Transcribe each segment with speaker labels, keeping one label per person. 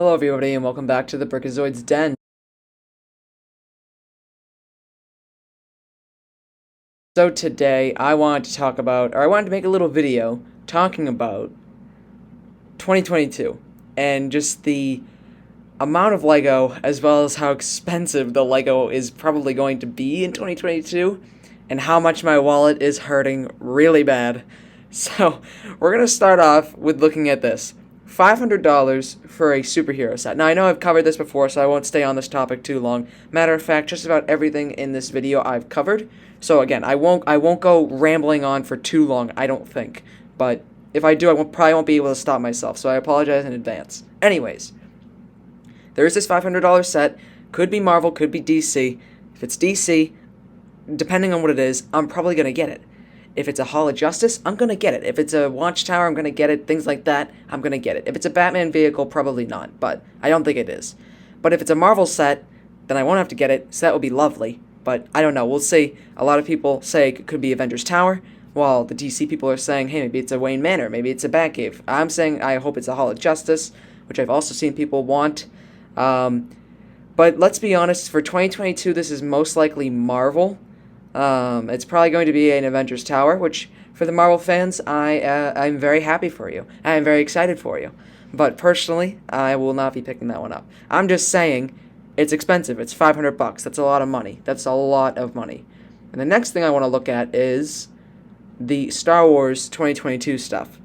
Speaker 1: Hello everybody and welcome back to the Brickazoid's Den. So today I wanted to talk about, or I wanted to make a little video talking about 2022 and just the amount of Lego as well as how expensive the Lego is probably going to be in 2022 and how much my wallet is hurting really bad. So we're going to start off with looking at this. $500 for a superhero set. Now, I know I've covered this before, so I won't stay on this topic too long. Matter of fact, just about everything in this video I've covered. So again, I won't go rambling on for too long, I don't think. But if I do, probably won't be able to stop myself, so I apologize in advance. Anyways, there is this $500 set. Could be Marvel, could be DC. If it's DC, depending on what it is, I'm probably going to get it. If it's a Hall of Justice, I'm going to get it. If it's a Watchtower, I'm going to get it. Things like that, I'm going to get it. If it's a Batman vehicle, probably not, but I don't think it is. But if it's a Marvel set, then I won't have to get it, so that would be lovely. But I don't know. We'll see. A lot of people say it could be Avengers Tower, while the DC people are saying, hey, maybe it's a Wayne Manor, maybe it's a Batcave. I'm saying I hope it's a Hall of Justice, which I've also seen people want. But let's be honest, for 2022, this is most likely Marvel. It's probably going to be an Avengers Tower, which for the Marvel fans, I'm very happy for you. I'm very excited for you. But personally, I will not be picking that one up. I'm just saying, it's expensive. It's $500. That's a lot of money. That's a lot of money. And the next thing I want to look at is the Star Wars 2022 stuff.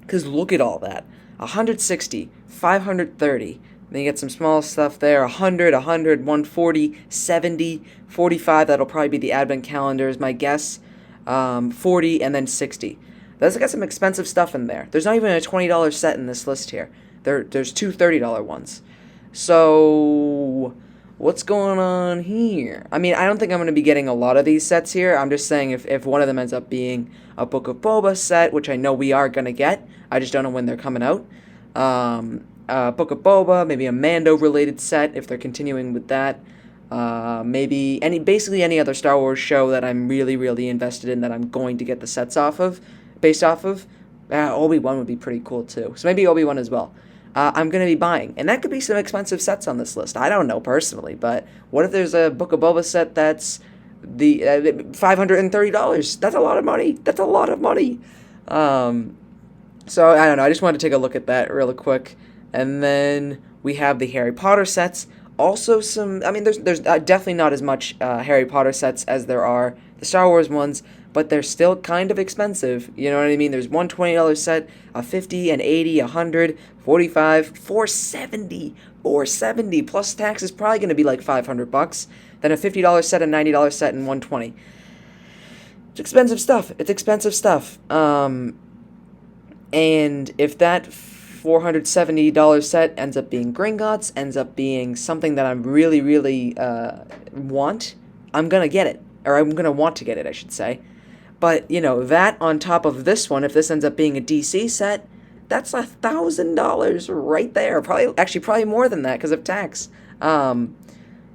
Speaker 1: Because look at all that. 160, 530. Then you get some small stuff there, 100, 100, 140, 70, 45, that'll probably be the advent calendar is my guess, 40, and then 60. That's got some expensive stuff in there. There's not even a $20 set in this list here. There's two $30 ones. So, what's going on here? I mean, I don't think I'm going to be getting a lot of these sets here. I'm just saying if one of them ends up being a Book of Boba set, which I know we are going to get, I just don't know when they're coming out. Book of Boba, maybe a Mando-related set if they're continuing with that. Maybe basically any other Star Wars show that I'm really, really invested in that I'm going to get the sets based off of. Obi-Wan would be pretty cool too. So maybe Obi-Wan as well. I'm going to be buying. And that could be some expensive sets on this list. I don't know personally, but what if there's a Book of Boba set that's the $530? That's a lot of money. That's a lot of money. So I don't know. I just wanted to take a look at that really quick. And then we have the Harry Potter sets. Also some, I mean, there's definitely not as much Harry Potter sets as there are the Star Wars ones, but they're still kind of expensive. You know what I mean? There's one $20 set, a 50, an 80, 100, 45, 470 plus tax is probably going to be like $500. Then a $50 set, a $90 set, and 120. It's expensive stuff. It's expensive stuff. And if that $470 set ends up being Gringotts, ends up being something that I'm really, really want, I'm going to get it. Or I'm going to want to get it, I should say. But, you know, that on top of this one, if this ends up being a DC set, that's $1,000 right there. Probably more than that because of tax.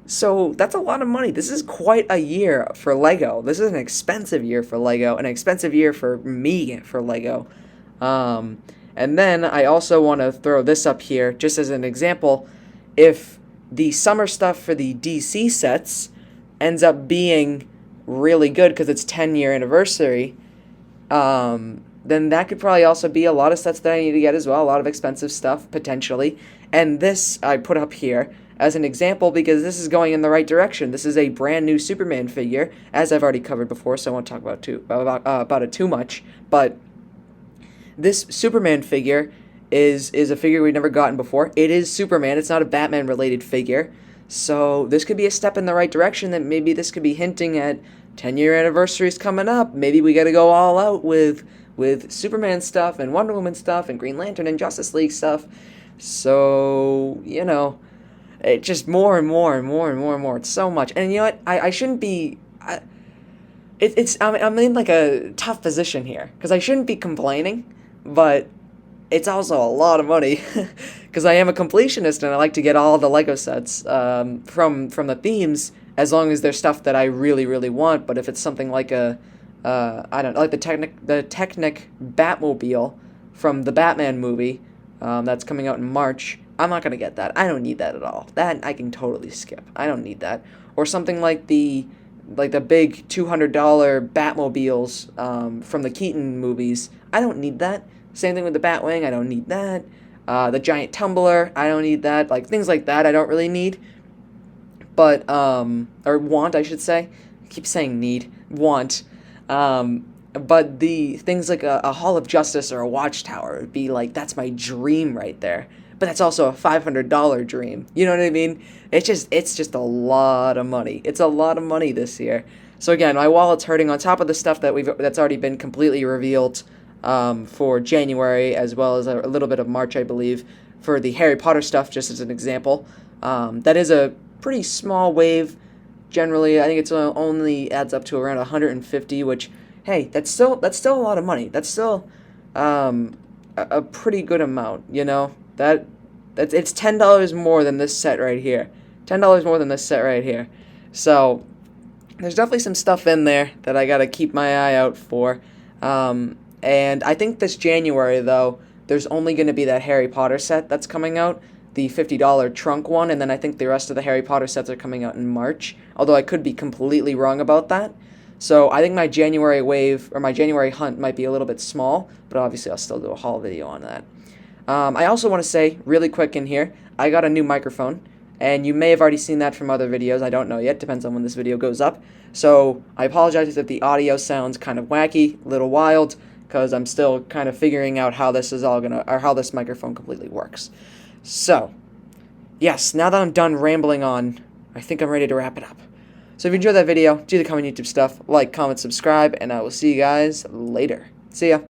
Speaker 1: So that's a lot of money. This is quite a year for Lego. This is an expensive year for Lego, an expensive year for me for Lego. And then I also want to throw this up here just as an example. If the summer stuff for the DC sets ends up being really good because it's 10-year anniversary, then that could probably also be a lot of sets that I need to get as well, a lot of expensive stuff, potentially. And this I put up here as an example because this is going in the right direction. This is a brand new Superman figure, as I've already covered before, so I won't talk about it too much. But this Superman figure is a figure we've never gotten before. It is Superman. It's not a Batman-related figure. So this could be a step in the right direction that maybe this could be hinting at 10-year anniversaries coming up. Maybe we got to go all out with Superman stuff and Wonder Woman stuff and Green Lantern and Justice League stuff. So, you know, it just more and more and more and more and more. It's so much. And you know what? I shouldn't be... I'm in like a tough position here because I shouldn't be complaining, but it's also a lot of money because I am a completionist and I like to get all the Lego sets from the themes as long as there's stuff that I really, really want. But if it's something like I don't know, like the Technic Batmobile from the Batman movie that's coming out in March, I'm not gonna get that. I don't need that at all. That I can totally skip. I don't need that. Or something like the big $200 Batmobiles from the Keaton movies. I don't need that. Same thing with the Batwing. I don't need that. The giant tumbler. I don't need that. Like things like that. I don't really need. But or want, I should say. I keep saying need. Want. But the things like a Hall of Justice or a Watchtower would be like, that's my dream right there. But that's also a $500 dream. You know what I mean? It's just a lot of money. It's a lot of money this year. So again, my wallet's hurting on top of the stuff that's already been completely revealed for January, as well as a little bit of March, I believe, for the Harry Potter stuff, just as an example. That is a pretty small wave. Generally, I think it's only adds up to around 150, which, hey, that's still a lot of money. That's still a pretty good amount, you know. It's $10 more than this set right here. $10 more than this set right here. So there's definitely some stuff in there that I gotta keep my eye out for. And I think this January, though, there's only going to be that Harry Potter set that's coming out, the $50 trunk one, and then I think the rest of the Harry Potter sets are coming out in March, although I could be completely wrong about that. So I think my January wave, or my January hunt, might be a little bit small, but obviously I'll still do a haul video on that. I also want to say, really quick in here, I got a new microphone, and you may have already seen that from other videos. I don't know yet, depends on when this video goes up. So I apologize if the audio sounds kind of wacky, a little wild, because I'm still kind of figuring out how this is all gonna, or how this microphone completely works. So, yes, now that I'm done rambling on, I think I'm ready to wrap it up. So if you enjoyed that video, do the common YouTube stuff, like, comment, subscribe, and I will see you guys later. See ya.